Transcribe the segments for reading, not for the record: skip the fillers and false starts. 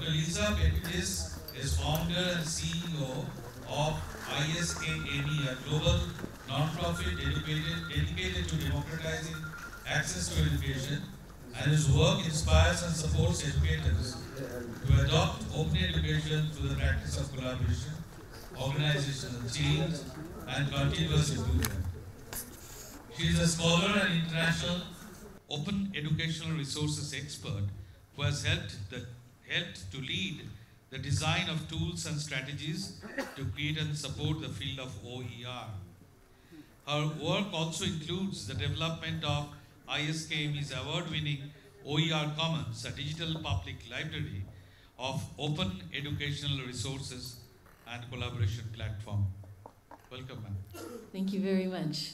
Dr. Lisa Petrides is founder and CEO of ISKME, a global non-profit dedicated to democratizing access to education, and his work inspires and supports educators to adopt open education through the practice of collaboration, organizational change, and continuous improvement. She is a scholar and international open educational resources expert who has helped to lead the design of tools and strategies to create and support the field of OER. Her work also includes the development of ISKME's award-winning OER Commons, a digital public library of open educational resources and collaboration platform. Welcome, ma'am. Thank you very much.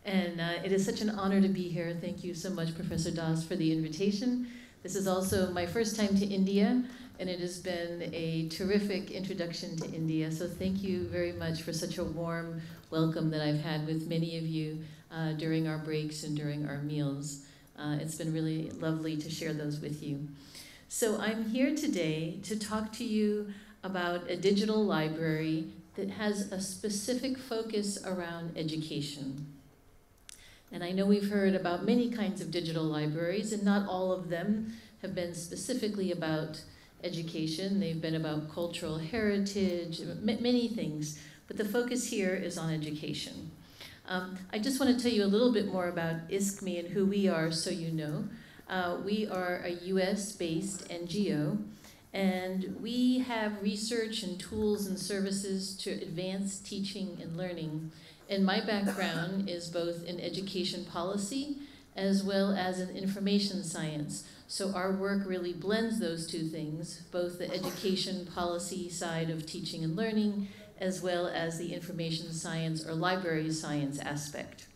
And it is such an honor to be here. Thank you so much, Professor Das, for the invitation. This is also my first time to India, and it has been a terrific introduction to India. So thank you very much for such a warm welcome that I've had with many of you during our breaks and during our meals. It's been really lovely to share those with you. So I'm here today to talk to you about a digital library that has a specific focus around education. And I know we've heard about many kinds of digital libraries, and not all of them have been specifically about education. They've been about cultural heritage, many things. But the focus here is on education. I just want to tell you a little bit more about ISKME and who we are so you know. We are a US-based NGO, and we have research and tools and services to advance teaching and learning. And my background is both in education policy as well as in information science. So our work really blends those two things, both the education policy side of teaching and learning, as well as the information science or library science aspect.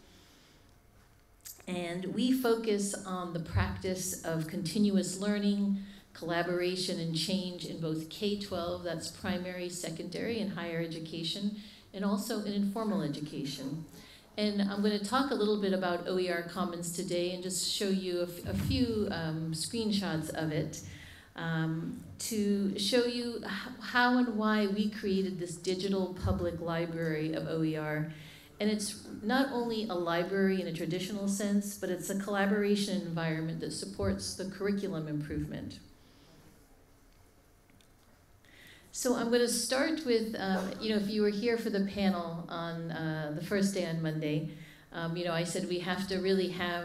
And we focus on the practice of continuous learning, collaboration, and change in both K-12, that's primary, secondary, and higher education, and also in informal education. And I'm going to talk a little bit about OER Commons today and just show you a few screenshots of it to show you how and why we created this digital public library of OER. And it's not only a library in a traditional sense, but it's a collaboration environment that supports the curriculum improvement. So I'm going to start with, if you were here for the panel on the first day on Monday, I said we have to really have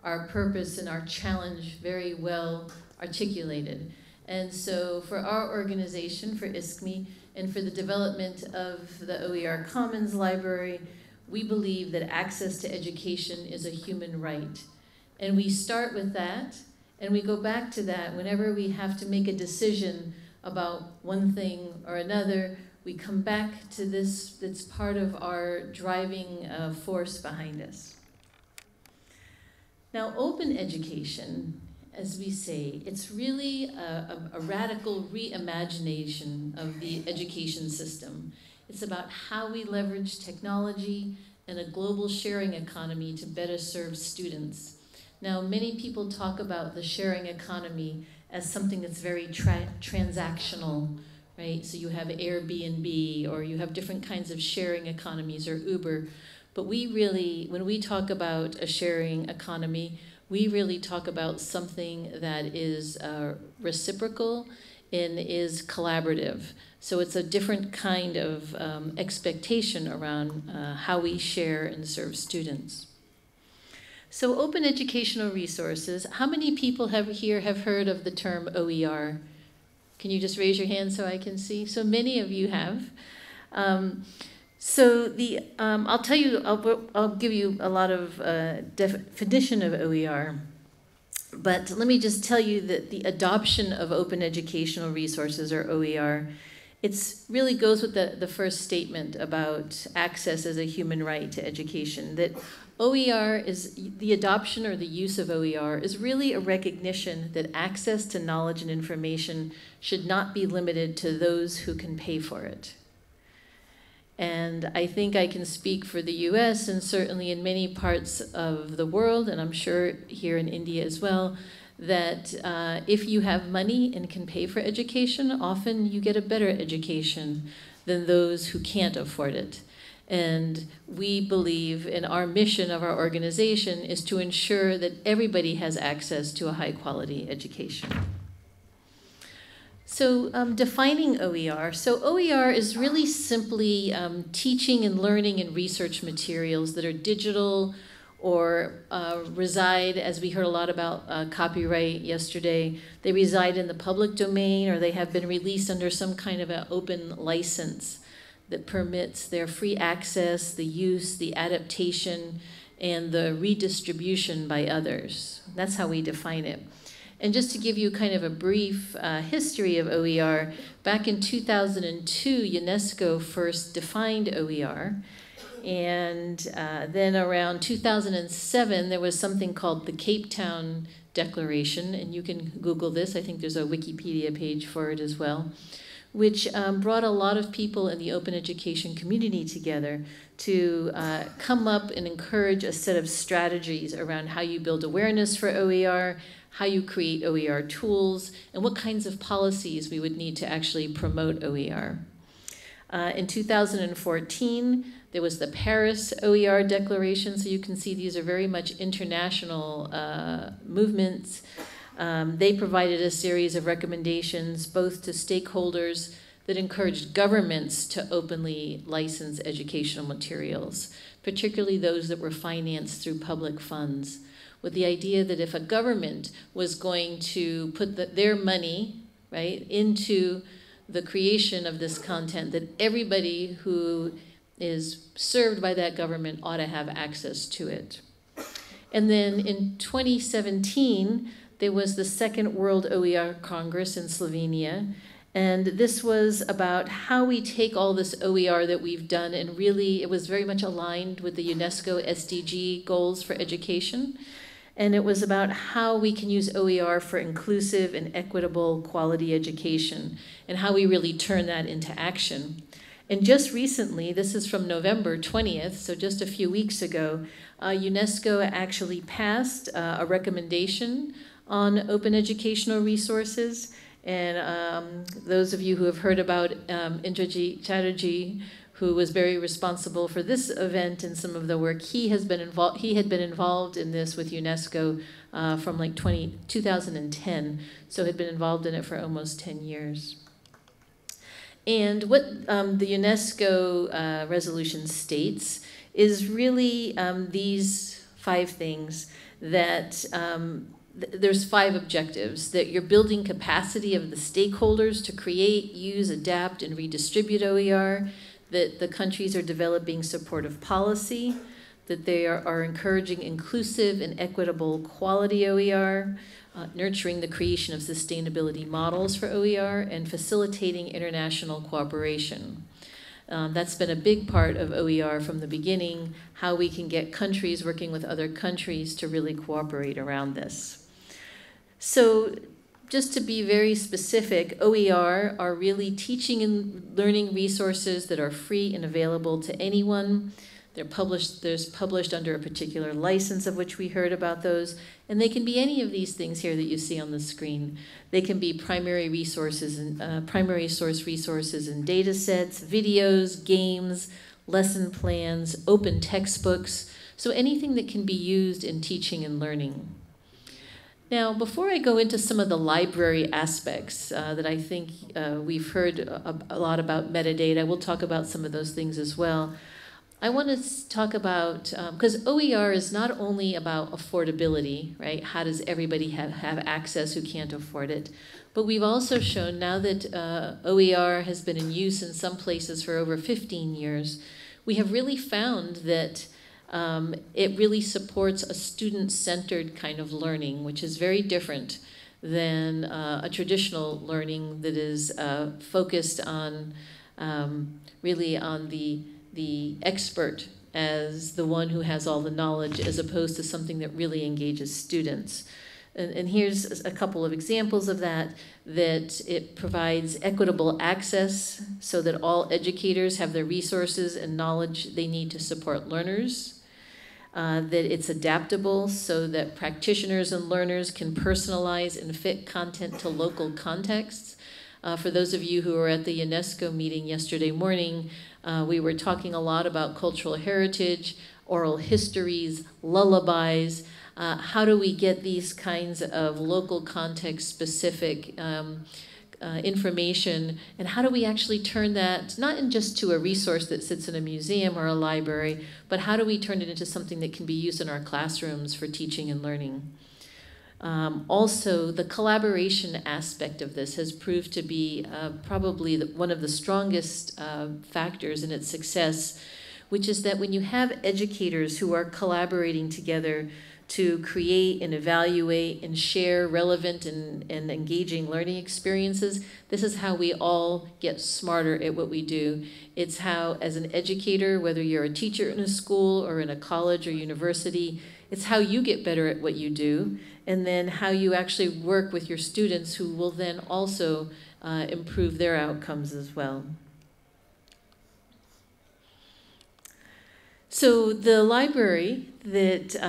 our purpose and our challenge very well articulated. And so for our organization, for ISKME, and for the development of the OER Commons Library, we believe that access to education is a human right. And we start with that, and we go back to that whenever we have to make a decision about one thing or another. We come back to this, that's part of our driving force behind us. Now, open education, as we say, it's really a radical reimagination of the education system. It's about how we leverage technology and a global sharing economy to better serve students. Now, many people talk about the sharing economy as something that's very transactional, right? So you have Airbnb, or you have different kinds of sharing economies, or Uber. But we really, when we talk about a sharing economy, we really talk about something that is reciprocal and is collaborative. So it's a different kind of expectation around how we share and serve students. So open educational resources, how many people here have heard of the term OER? Can you just raise your hand so I can see? So many of you have. I'll tell you, I'll give you a lot of definition of OER, but let me just tell you that the adoption of open educational resources, or OER, it really goes with the first statement about access as a human right to education, that OER is, the adoption or the use of OER is really a recognition that access to knowledge and information should not be limited to those who can pay for it. And I think I can speak for the US and certainly in many parts of the world, and I'm sure here in India as well, that if you have money and can pay for education, often you get a better education than those who can't afford it. And we believe, in our mission of our organization is to ensure that everybody has access to a high-quality education. So defining OER. So OER is really simply teaching and learning and research materials that are digital or reside, as we heard a lot about copyright yesterday, they reside in the public domain, or they have been released under some kind of an open license that permits their free access, the use, the adaptation, and the redistribution by others. That's how we define it. And just to give you kind of a brief history of OER, back in 2002, UNESCO first defined OER. And then around 2007, there was something called the Cape Town Declaration, and you can Google this. I think there's a Wikipedia page for it as well, which brought a lot of people in the open education community together to come up and encourage a set of strategies around how you build awareness for OER, how you create OER tools, and what kinds of policies we would need to actually promote OER. In 2014, there was the Paris OER Declaration, so you can see these are very much international movements. They provided a series of recommendations both to stakeholders that encouraged governments to openly license educational materials, particularly those that were financed through public funds, with the idea that if a government was going to put their money, right, into the creation of this content, that everybody who is served by that government ought to have access to it. And then in 2017, there was the Second World OER Congress in Slovenia, and this was about how we take all this OER that we've done, and really it was very much aligned with the UNESCO SDG goals for education. And it was about how we can use OER for inclusive and equitable quality education, and how we really turn that into action. And just recently, this is from November 20th, so just a few weeks ago, UNESCO actually passed a recommendation on open educational resources. And those of you who have heard about Indrajit Chatterjee, who was very responsible for this event and some of the work, he had been involved in this with UNESCO from like 2010, so had been involved in it for almost 10 years. And what the UNESCO resolution states is really these 5 things, that there's 5 objectives: that you're building capacity of the stakeholders to create, use, adapt, and redistribute OER, that the countries are developing supportive policy, that they are encouraging inclusive and equitable quality OER, nurturing the creation of sustainability models for OER, and facilitating international cooperation. That's been a big part of OER from the beginning, how we can get countries working with other countries to really cooperate around this. So just to be very specific, OER are really teaching and learning resources that are free and available to anyone. There's published under a particular license, of which we heard about those, and they can be any of these things here that you see on the screen. They can be primary resources and primary source resources and data sets, videos, games, lesson plans, open textbooks, so anything that can be used in teaching and learning. Now, before I go into some of the library aspects that I think we've heard a lot about metadata, we'll talk about some of those things as well. I want to talk about, because OER is not only about affordability, right? How does everybody have access who can't afford it? But we've also shown now that OER has been in use in some places for over 15 years, we have really found that it really supports a student-centered kind of learning, which is very different than a traditional learning that is focused on really on the expert as the one who has all the knowledge, as opposed to something that really engages students. And here's a couple of examples of that it provides equitable access so that all educators have the resources and knowledge they need to support learners. that it's adaptable so that practitioners and learners can personalize and fit content to local contexts. For those of you who were at the UNESCO meeting yesterday morning, we were talking a lot about cultural heritage, oral histories, lullabies. How do we get these kinds of local context-specific information, and how do we actually turn that not in just to a resource that sits in a museum or a library, but how do we turn it into something that can be used in our classrooms for teaching and learning? Also, the collaboration aspect of this has proved to be probably one of the strongest factors in its success, which is that when you have educators who are collaborating together to create and evaluate and share relevant and engaging learning experiences, this is how we all get smarter at what we do. It's how, as an educator, whether you're a teacher in a school or in a college or university, it's how you get better at what you do, and then how you actually work with your students who will then also improve their outcomes as well. So the library that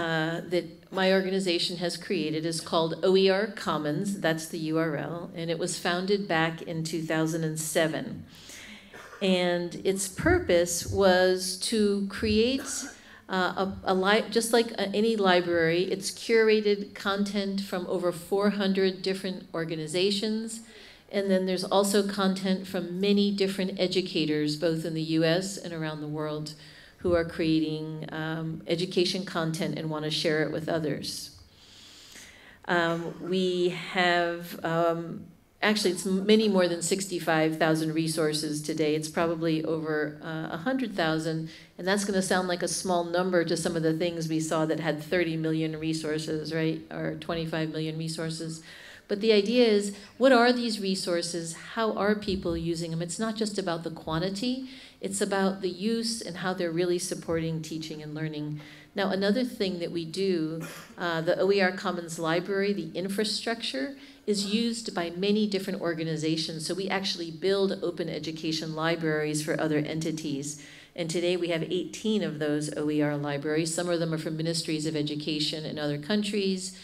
my organization has created is called OER Commons. That's the URL, and it was founded back in 2007. And its purpose was to create just like any library, it's curated content from over 400 different organizations. And then there's also content from many different educators, both in the US and around the world, who are creating education content and want to share it with others. We have, actually it's many more than 65,000 resources today. It's probably over 100,000, and that's going to sound like a small number to some of the things we saw that had 30 million resources, right, or 25 million resources. But the idea is, what are these resources? How are people using them? It's not just about the quantity, it's about the use and how they're really supporting teaching and learning. Now, another thing that we do, the OER Commons Library, the infrastructure, is used by many different organizations. So we actually build open education libraries for other entities. And today we have 18 of those OER libraries. Some of them are from ministries of education in other countries.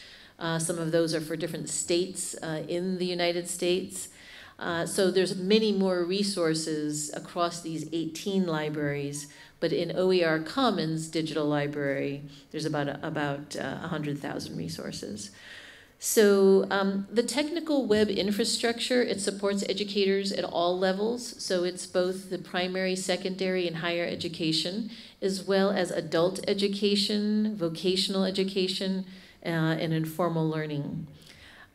Some of those are for different states in the United States. So there's many more resources across these 18 libraries, but in OER Commons Digital Library, there's about 100,000 resources. So the technical web infrastructure, it supports educators at all levels. So it's both the primary, secondary, and higher education, as well as adult education, vocational education, and informal learning.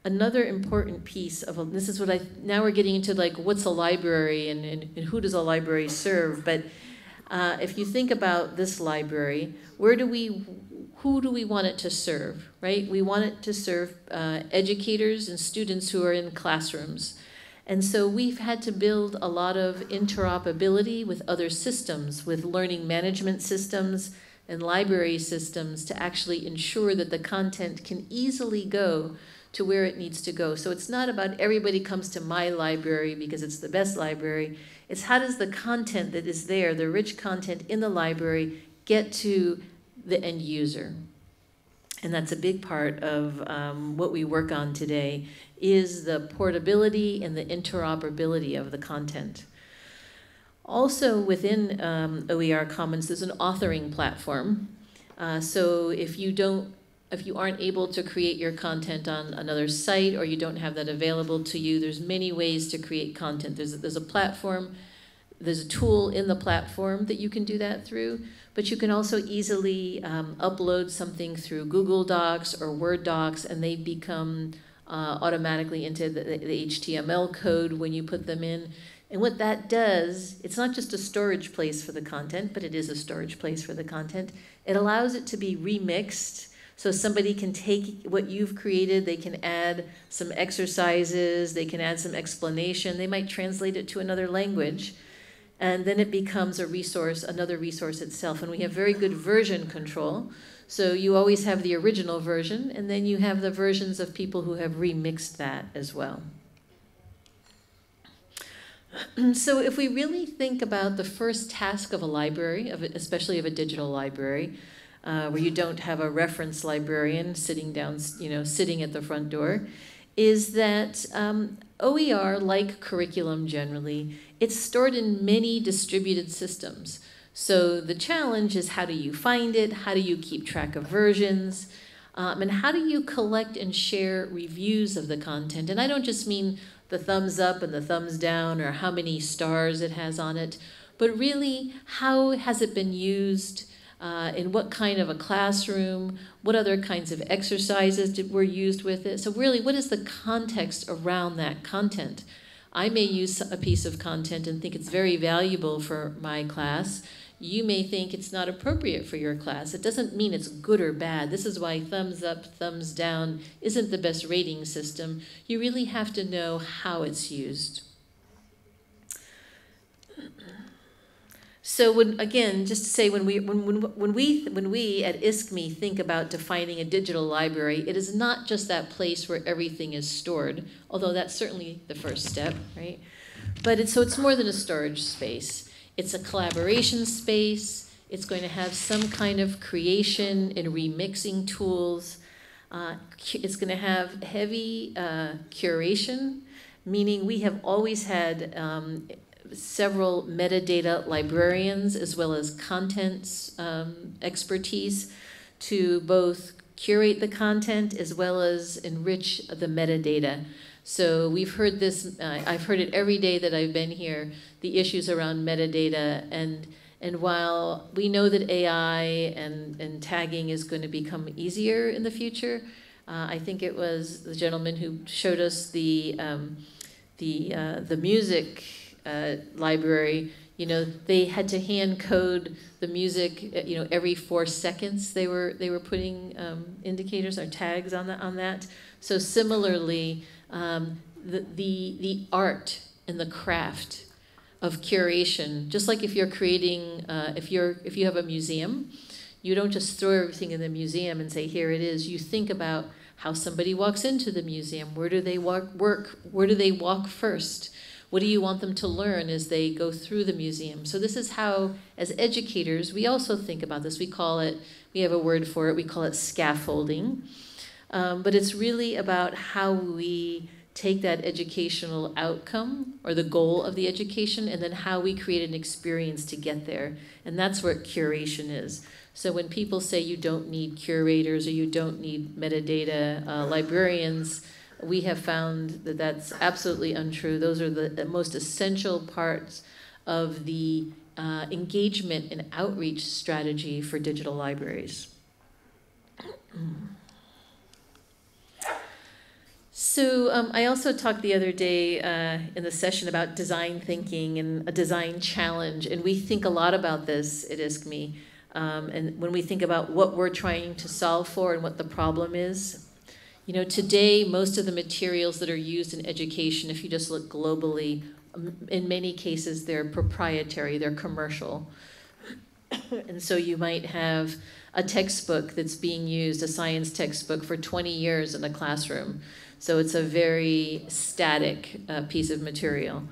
Another important piece of, this is what now we're getting into like what's a library and who does a library serve, but if you think about this library, who do we want it to serve, right? We want it to serve educators and students who are in classrooms. And so we've had to build a lot of interoperability with other systems, with learning management systems and library systems to actually ensure that the content can easily go to where it needs to go. So it's not about everybody comes to my library because it's the best library. It's how does the content that is there, the rich content in the library, get to the end user? And that's a big part of what we work on today, is the portability and the interoperability of the content. Also within OER Commons, there's an authoring platform. So if you aren't able to create your content on another site or you don't have that available to you, there's many ways to create content. There's a platform, there's a tool in the platform that you can do that through, but you can also easily upload something through Google Docs or Word Docs, and they become automatically into the HTML code when you put them in. And what that does, it's not just a storage place for the content, but it is a storage place for the content. It allows it to be remixed. So somebody can take what you've created, they can add some exercises, they can add some explanation, they might translate it to another language, and then it becomes a resource, another resource itself. And we have very good version control. So you always have the original version, and then you have the versions of people who have remixed that as well. So if we really think about the first task of a library, especially of a digital library, where you don't have a reference librarian sitting down, sitting at the front door, is that OER, like curriculum generally, it's stored in many distributed systems. So the challenge is, how do you find it? How do you keep track of versions? And how do you collect and share reviews of the content? And I don't just mean the thumbs up and the thumbs down or how many stars it has on it, but really, how has it been used? In what kind of a classroom? What other kinds of exercises were used with it? So really, what is the context around that content? I may use a piece of content and think it's very valuable for my class. You may think it's not appropriate for your class. It doesn't mean it's good or bad. This is why thumbs up, thumbs down isn't the best rating system. You really have to know how it's used. So again, just to say, when we at ISKME think about defining a digital library, it is not just that place where everything is stored, although that's certainly the first step, right? But it's more than a storage space. It's a collaboration space. It's going to have some kind of creation and remixing tools. It's going to have heavy curation, meaning we have always had several metadata librarians as well as content expertise to both curate the content as well as enrich the metadata. So we've heard this, I've heard it every day that I've been here, the issues around metadata, and while we know that AI and tagging is going to become easier in the future, I think it was the gentleman who showed us the music library. They had to hand code the music. Every 4 seconds they were putting indicators or tags on that. So similarly, the art and the craft of curation, just like if you're creating, if you have a museum, you don't just throw everything in the museum and say, here it is. You think about how somebody walks into the museum. Where do they Where do they walk first? What do you want them to learn as they go through the museum? So this is how, as educators, we also think about this. We have a word for it, we call it scaffolding. But it's really about how we take that educational outcome or the goal of the education and then how we create an experience to get there. And that's what curation is. So when people say you don't need curators or you don't need metadata librarians, we have found that that's absolutely untrue. Those are the most essential parts of the engagement and outreach strategy for digital libraries. So I also talked the other day in the session about design thinking and a design challenge, and we think a lot about this at ISKME. And when we think about what we're trying to solve for and what the problem is, today most of the materials that are used in education, if you just look globally, in many cases they're proprietary, they're commercial. And so you might have a textbook that's being used, a science textbook, for 20 years in a classroom. So it's a very static piece of material.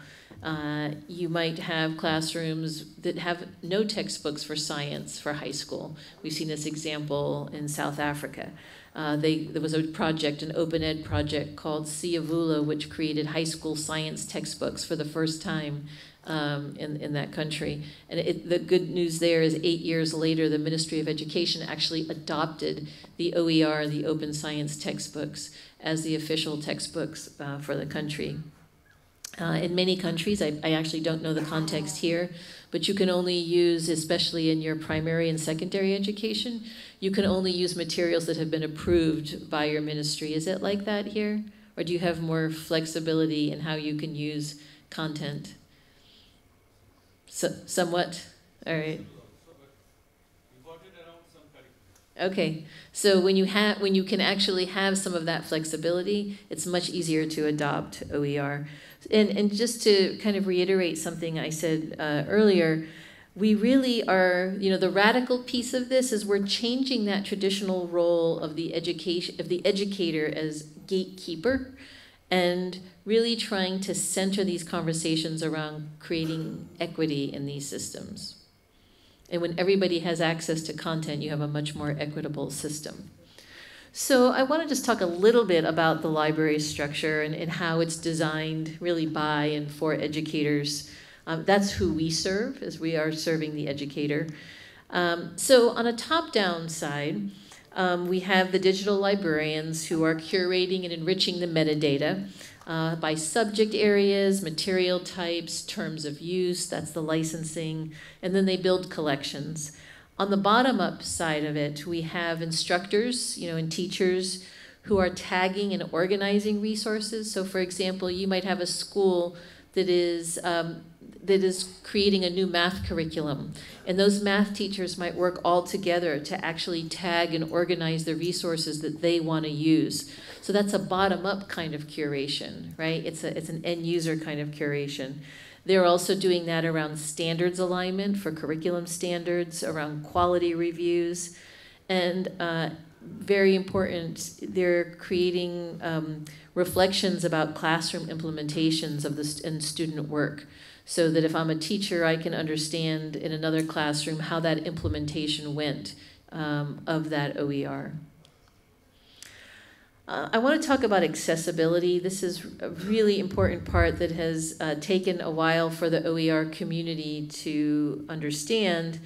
You might have classrooms that have no textbooks for science for high school. We've seen this example in South Africa. There was a project, an open ed project called Siyavula, which created high school science textbooks for the first time in that country. And the good news there is 8 years later, the Ministry of Education actually adopted the OER, the Open Science textbooks, as the official textbooks for the country. In many countries, I actually don't know the context here, but you can only use, especially in your primary and secondary education, you can only use materials that have been approved by your ministry. Is it like that here? Or do you have more flexibility in how you can use content? Somewhat? All right. Okay, so when you can actually have some of that flexibility, it's much easier to adopt OER. And just to kind of reiterate something I said earlier, we really are, the radical piece of this is we're changing that traditional role of the educator as gatekeeper, and really trying to center these conversations around creating equity in these systems. And when everybody has access to content, you have a much more equitable system. So I want to just talk a little bit about the library structure and how it's designed really by and for educators. That's who we serve, as we are serving the educator. So on a top-down side, we have the digital librarians who are curating and enriching the metadata by subject areas, material types, terms of use, that's the licensing, and then they build collections. On the bottom-up side of it, we have instructors, and teachers who are tagging and organizing resources. So for example, you might have a school that is creating a new math curriculum. And those math teachers might work all together to actually tag and organize the resources that they want to use. So that's a bottom-up kind of curation, right? It's an end-user kind of curation. They're also doing that around standards alignment for curriculum standards, around quality reviews, and very important, they're creating reflections about classroom implementations of and student work, so that if I'm a teacher, I can understand in another classroom how that implementation went of that OER. I want to talk about accessibility. This is a really important part that has taken a while for the OER community to understand.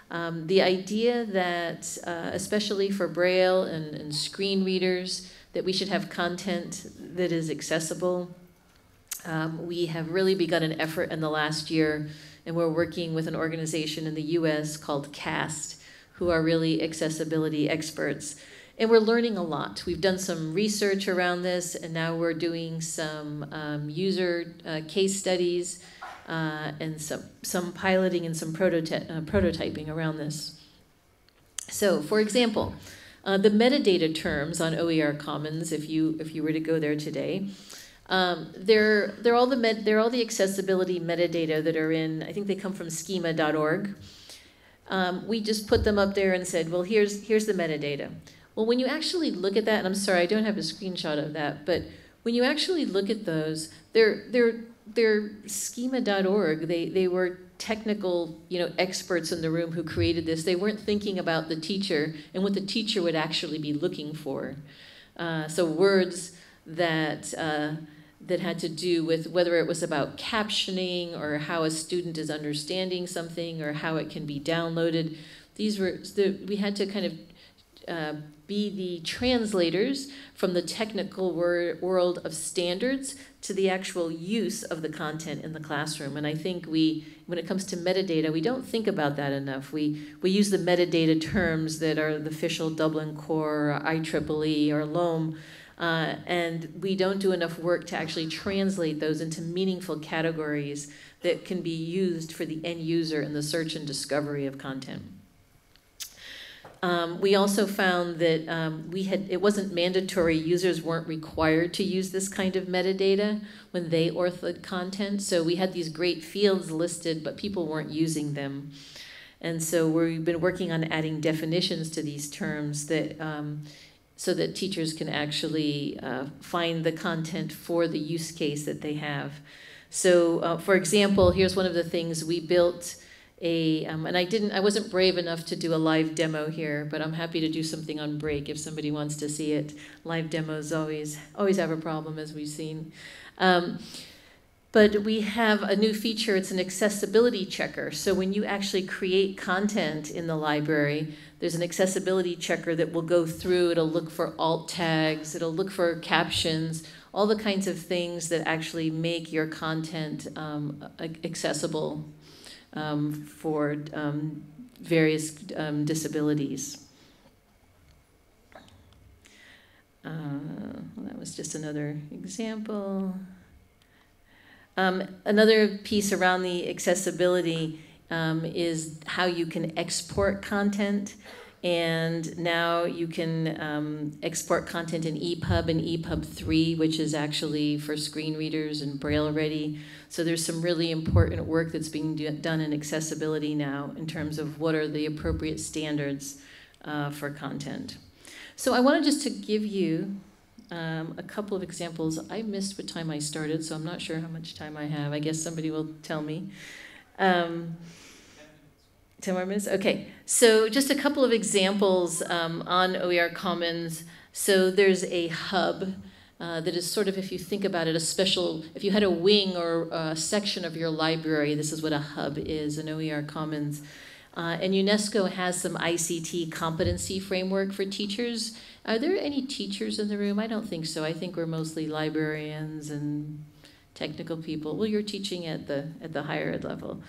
The idea that, especially for Braille and screen readers, that we should have content that is accessible. We have really begun an effort in the last year, and we're working with an organization in the US called CAST, who are really accessibility experts. And we're learning a lot. We've done some research around this, and now we're doing some user case studies and some piloting and some prototyping around this. So, for example, the metadata terms on OER Commons, if you were to go there today, they're all the accessibility metadata that are in. I think they come from schema.org. We just put them up there and said, well, here's the metadata. Well, when you actually look at that, and I'm sorry, I don't have a screenshot of that, but when you actually look at those, they're schema.org. They were technical, experts in the room who created this. They weren't thinking about the teacher and what the teacher would actually be looking for. So words that had to do with whether it was about captioning or how a student is understanding something or how it can be downloaded. We had to kind of be the translators from the technical world of standards to the actual use of the content in the classroom. And I think when it comes to metadata, we don't think about that enough. We use the metadata terms that are the official Dublin Core, or IEEE, or LOM, and we don't do enough work to actually translate those into meaningful categories that can be used for the end user in the search and discovery of content. We also found that it wasn't mandatory, users weren't required to use this kind of metadata when they authored content. So we had these great fields listed, but people weren't using them. And so we've been working on adding definitions to these terms that, so that teachers can actually find the content for the use case that they have. So for example, here's one of the things we built. And I wasn't brave enough to do a live demo here, but I'm happy to do something on break if somebody wants to see it. Live demos always have a problem, as we've seen. But we have a new feature, it's an accessibility checker. So when you actually create content in the library, there's an accessibility checker that will go through, it'll look for alt tags, it'll look for captions, all the kinds of things that actually make your content accessible for various disabilities. Well, that was just another example. Another piece around the accessibility is how you can export content. And now you can export content in EPUB and EPUB 3, which is actually for screen readers and Braille ready. So there's some really important work that's being done in accessibility now in terms of what are the appropriate standards for content. So I wanted just to give you a couple of examples. I missed what time I started, so I'm not sure how much time I have. I guess somebody will tell me. 10 more minutes? Okay. So just a couple of examples on OER Commons. So there's a hub that is sort of, if you think about it, a special, if you had a wing or a section of your library, this is what a hub is, an OER Commons. And UNESCO has some ICT competency framework for teachers. Are there any teachers in the room? I don't think so. I think we're mostly librarians and technical people. Well, you're teaching at the higher ed level.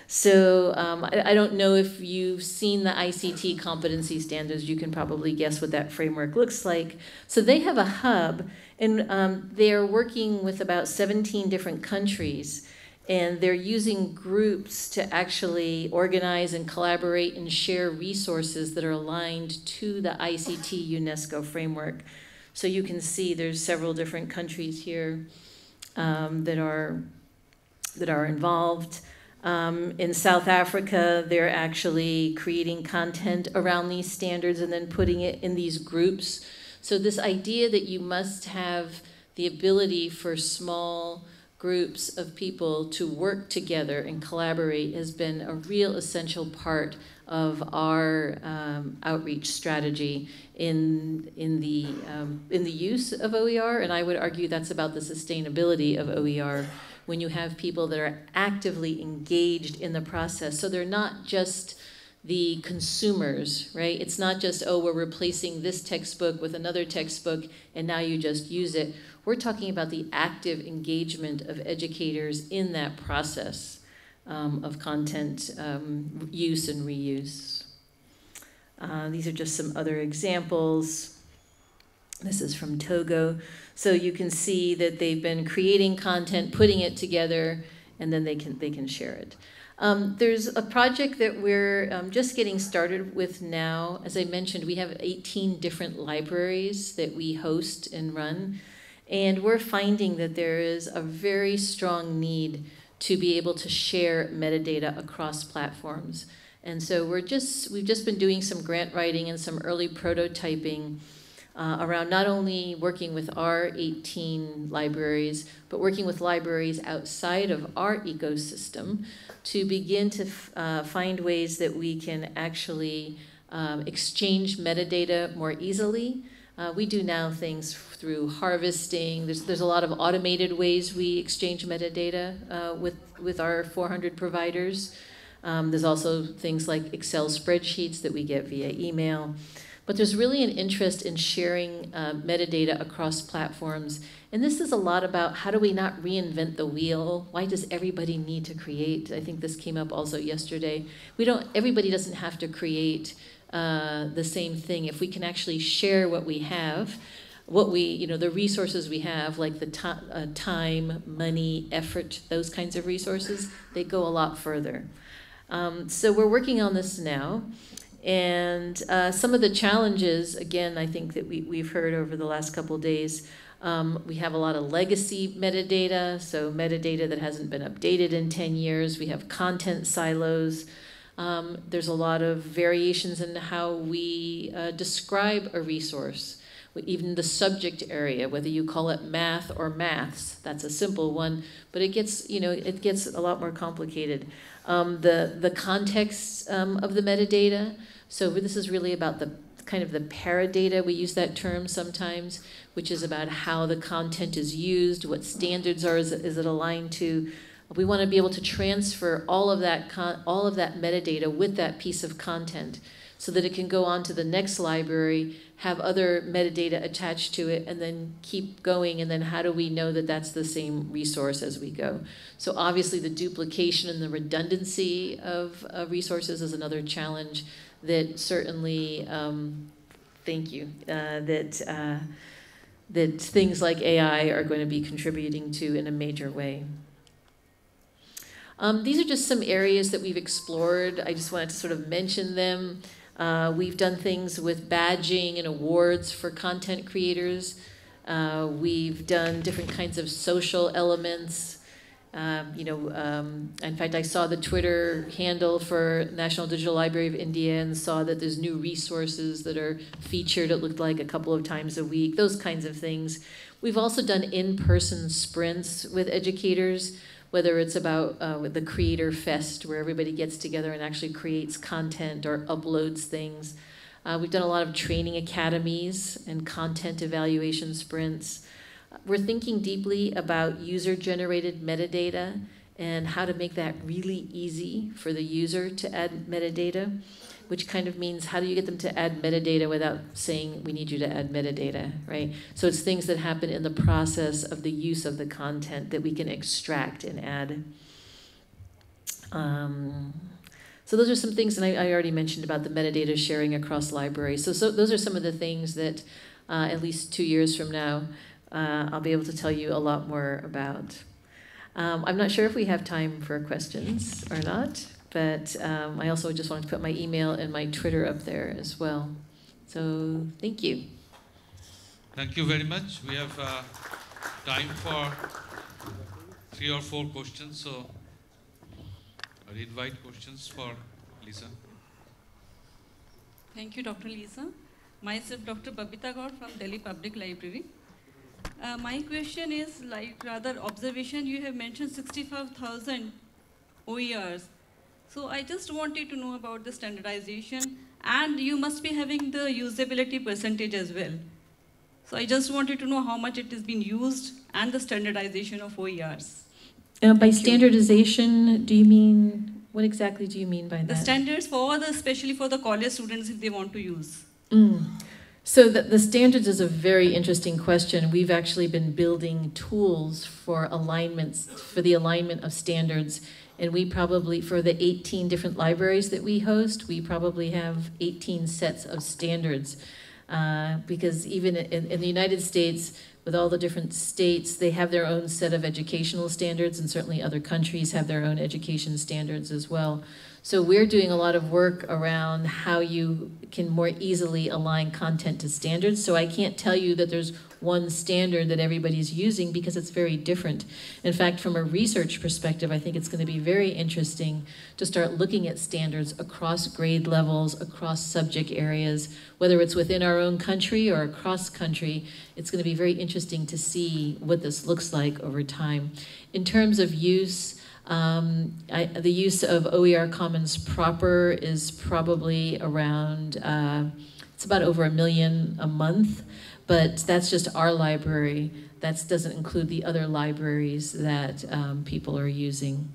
So I don't know if you've seen the ICT competency standards. You can probably guess what that framework looks like. So they have a hub, and they're working with about 17 different countries, and they're using groups to actually organize and collaborate and share resources that are aligned to the ICT UNESCO framework. So you can see there's several different countries here that are involved. In South Africa, they're actually creating content around these standards and then putting it in these groups. So this idea that you must have the ability for small groups of people to work together and collaborate has been a real essential part of our outreach strategy in the use of OER, and I would argue that's about the sustainability of OER. When you have people that are actively engaged in the process. So they're not just the consumers, right? It's not just, oh, we're replacing this textbook with another textbook and now you just use it. We're talking about the active engagement of educators in that process of content use and reuse. These are just some other examples. This is from Togo. So you can see that they've been creating content, putting it together, and then they can share it. There's a project that we're just getting started with now. As I mentioned, we have 18 different libraries that we host and run. And we're finding that there is a very strong need to be able to share metadata across platforms. And so we've just been doing some grant writing and some early prototyping around not only working with our 18 libraries, but working with libraries outside of our ecosystem to begin to find ways that we can actually exchange metadata more easily. We do now things through harvesting. There's a lot of automated ways we exchange metadata with our 400 providers. There's also things like Excel spreadsheets that we get via email. But there's really an interest in sharing metadata across platforms. And this is a lot about how do we not reinvent the wheel? Why does everybody need to create? I think this came up also yesterday. Everybody doesn't have to create the same thing. If we can actually share what we have, the resources we have, like the time, money, effort, those kinds of resources, they go a lot further. So we're working on this now. And some of the challenges, again, I think that we've heard over the last couple of days, we have a lot of legacy metadata, so metadata that hasn't been updated in 10 years. We have content silos. There's a lot of variations in how we describe a resource. Even the subject area, whether you call it math or maths, that's a simple one, but it gets a lot more complicated. The context of the metadata. So this is really about the kind of the paradata. We use that term sometimes, which is about how the content is used, what standards is it aligned to. We want to be able to transfer all of that metadata with that piece of content so that it can go on to the next library, have other metadata attached to it, and then keep going. And then how do we know that that's the same resource as we go? So obviously the duplication and the redundancy of resources is another challenge that certainly, that things like AI are going to be contributing to in a major way. These are just some areas that we've explored. I just wanted to sort of mention them. We've done things with badging and awards for content creators. We've done different kinds of social elements. In fact, I saw the Twitter handle for National Digital Library of India and saw that there's new resources that are featured, it looked like, a couple of times a week, those kinds of things. We've also done in-person sprints with educators, whether it's about the Creator Fest, where everybody gets together and actually creates content or uploads things. We've done a lot of training academies and content evaluation sprints. We're thinking deeply about user-generated metadata and how to make that really easy for the user to add metadata, which kind of means how do you get them to add metadata without saying we need you to add metadata, right? So it's things that happen in the process of the use of the content that we can extract and add. So those are some things, and I already mentioned about the metadata sharing across libraries. So those are some of the things that at least 2 years from now, I'll be able to tell you a lot more about. I'm not sure if we have time for questions or not, but I also just wanted to put my email and my Twitter up there as well. So thank you. Thank you very much. We have time for 3 or 4 questions. So I'll invite questions for Lisa. Thank you, Dr. Lisa. Myself, Dr. Babita Gaur from Delhi Public Library. My question is, rather observation, you have mentioned 65,000 OERs. So I just wanted to know about the standardization, and you must be having the usability percentage as well. So I just wanted to know how much it has been used and the standardization of OERs. By standardization, do you mean, what exactly do you mean by that? The standards for especially for the college students if they want to use. So the standards is a very interesting question. We've actually been building tools for alignments, for the alignment of standards. And we probably, for the 18 different libraries that we host, we probably have 18 sets of standards. Because even in the United States, with all the different states, they have their own set of educational standards, and certainly other countries have their own education standards as well. So we're doing a lot of work around how you can more easily align content to standards. So I can't tell you that there's one standard that everybody's using because it's very different. In fact, from a research perspective, I think it's going to be very interesting to start looking at standards across grade levels, across subject areas, whether it's within our own country or across country. It's going to be very interesting to see what this looks like over time. In terms of use, the use of OER Commons proper is probably around, it's about over 1 million a month, but that's just our library. That doesn't include the other libraries that people are using.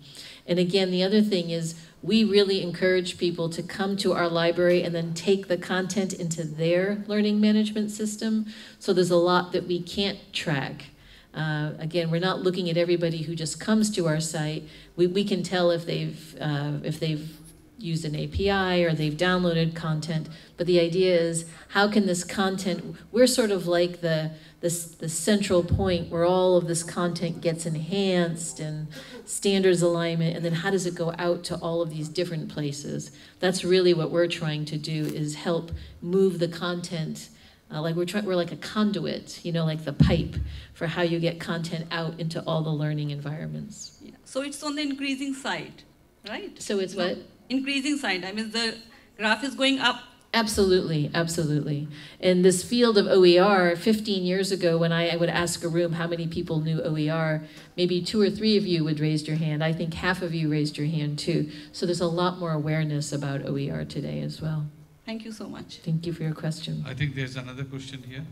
And again, the other thing is we really encourage people to come to our library and then take the content into their learning management system. So there's a lot that we can't track. Again, we're not looking at everybody who just comes to our site. We can tell if they've used an API or they've downloaded content. But the idea is, how can this content, we're sort of like the central point where all of this content gets enhanced and standards alignment, and then how does it go out to all of these different places? That's really what we're trying to do, is help move the content. Like we're like a conduit, you know, like the pipe for how you get content out into all the learning environments. Yeah. So it's on the increasing side, right? So it's what? Increasing side. I mean, the graph is going up. Absolutely, absolutely. And this field of OER, 15 years ago, when I would ask a room how many people knew OER, maybe 2 or 3 of you would raise your hand. I think half of you raised your hand too. So there's a lot more awareness about OER today as well. Thank you so much. Thank you for your question. I think there's another question here.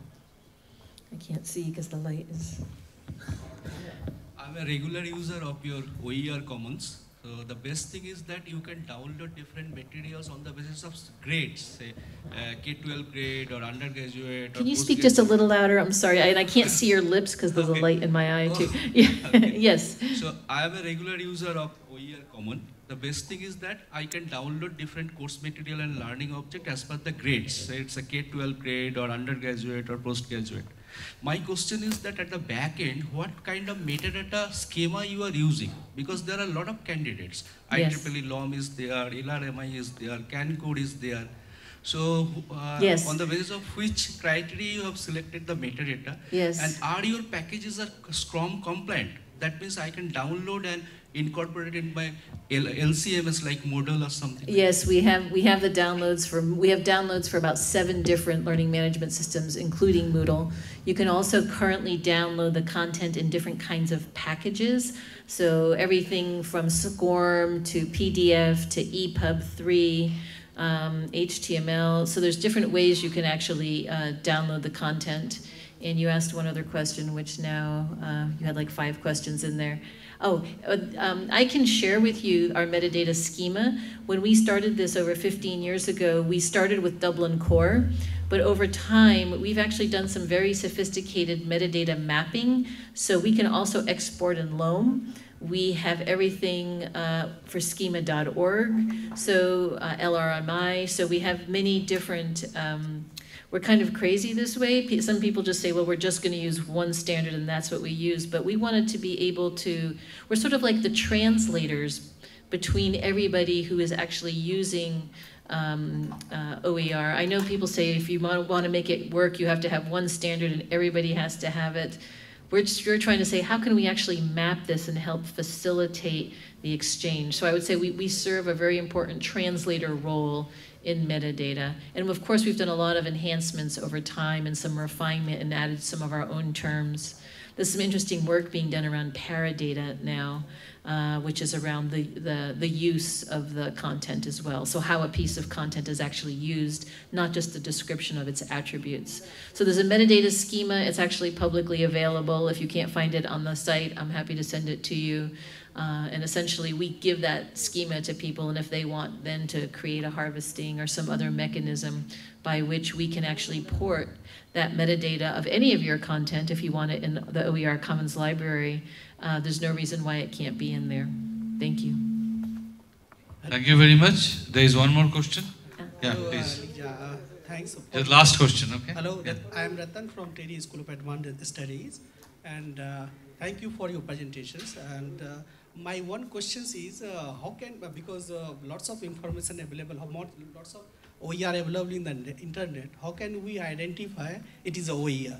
I can't see because the light is... I'm a regular user of your OER Commons. So the best thing is that you can download different materials on the basis of grades, say K-12 grade or undergraduate. Can you speak just a little louder? I'm sorry, and I can't see your lips because there's a light in my eye too. Yeah. Okay. Yes. So I am a regular user of OER Common. The best thing is that I can download different course material and learning object as per the grades. Say it's a K-12 grade or undergraduate or postgraduate. My question is that at the back end, what kind of metadata schema you are using? Because there are a lot of candidates. Yes. IEEE LOM is there, LRMI is there, CAN code is there. So yes. On the basis of which criteria you have selected the metadata? Yes. And are your packages are Scrum compliant? That means I can download and incorporate it in my LCMS like Moodle or something? Yes, we have the downloads for about 7 different learning management systems, including Moodle. You can also currently download the content in different kinds of packages. So everything from SCORM to PDF to EPUB 3, HTML. So there's different ways you can actually download the content. And you asked one other question, which now you had like 5 questions in there. I can share with you our metadata schema. When we started this over 15 years ago, we started with Dublin Core, but over time, we've actually done some very sophisticated metadata mapping, so we can also export in Loam. We have everything for schema.org, so LRMI, so we have many different, we're kind of crazy this way. Some people just say, well, we're just going to use one standard and that's what we use. But we wanted to be able to, we're sort of like the translators between everybody who is actually using OER. I know people say if you want to make it work, you have to have one standard and everybody has to have it. We're trying to say, how can we actually map this and help facilitate the exchange? So I would say we serve a very important translator role in metadata. And of course, we've done a lot of enhancements over time and some refinement and added some of our own terms. There's some interesting work being done around paradata now, which is around the use of the content as well. So how a piece of content is actually used, not just the description of its attributes. So there's a metadata schema. It's actually publicly available. If you can't find it on the site, I'm happy to send it to you. And essentially, we give that schema to people, and if they want then to create a harvesting or some other mechanism by which we can actually port that metadata of any of your content, if you want it in the OER Commons library, there's no reason why it can't be in there. Thank you. Thank you very much. There is one more question. Yeah, Hello, please. Thanks. The last question, okay? Hello, Yeah. I am Ratan from Teddy School of Advanced Studies, and thank you for your presentations. And my one question is, how can, because lots of information available, lots of OER available in the internet, how can we identify it is OER?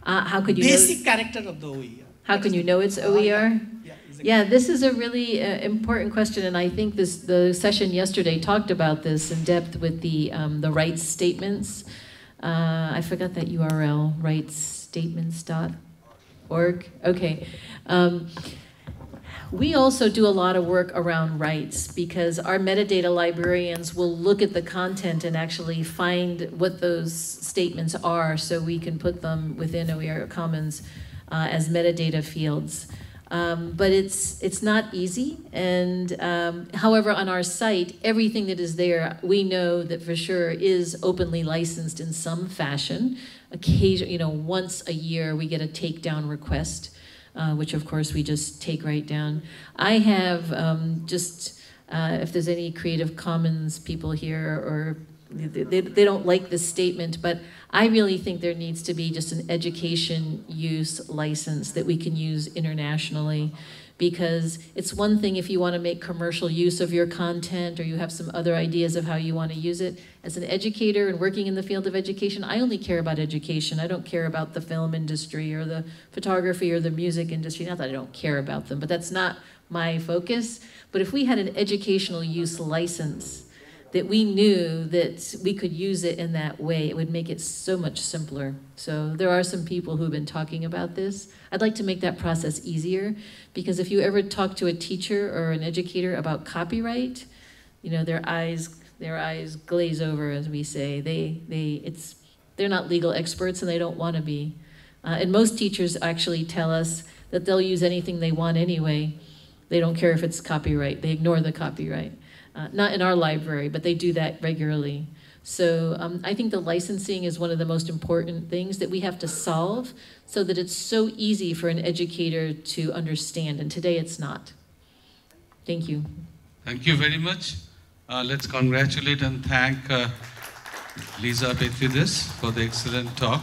How could you Basic character of the OER. How can you know it's OER? Yeah, exactly. Yeah, this is a really important question, and I think the session yesterday talked about this in depth with the rights statements. I forgot that URL, rightsstatements.org. Okay. We also do a lot of work around rights because our metadata librarians will look at the content and actually find what those statements are so we can put them within OER Commons as metadata fields. But it's not easy, and however, on our site, everything that is there, we know that for sure is openly licensed in some fashion. Occasionally, once a year, we get a takedown request, which of course we just take right down. I have if there's any Creative Commons people here, or they don't like this statement, but I really think there needs to be just an education use license that we can use internationally, because it's one thing if you want to make commercial use of your content or you have some other ideas of how you want to use it. As an educator and working in the field of education, I only care about education. I don't care about the film industry or the photography or the music industry. Not that I don't care about them, but that's not my focus. But if we had an educational use license that we knew that we could use it in that way, it would make it so much simpler. So there are some people who've been talking about this. I'd like to make that process easier, because if you ever talk to a teacher or an educator about copyright, their eyes glaze over, as we say. They're not legal experts and they don't want to be. And most teachers actually tell us that they'll use anything they want anyway. They don't care if it's copyright. They ignore the copyright. Not in our library, but they do that regularly. So I think the licensing is one of the most important things that we have to solve so that it's so easy for an educator to understand. And today it's not. Thank you. Thank you very much. Let's congratulate and thank Lisa Petrides for the excellent talk.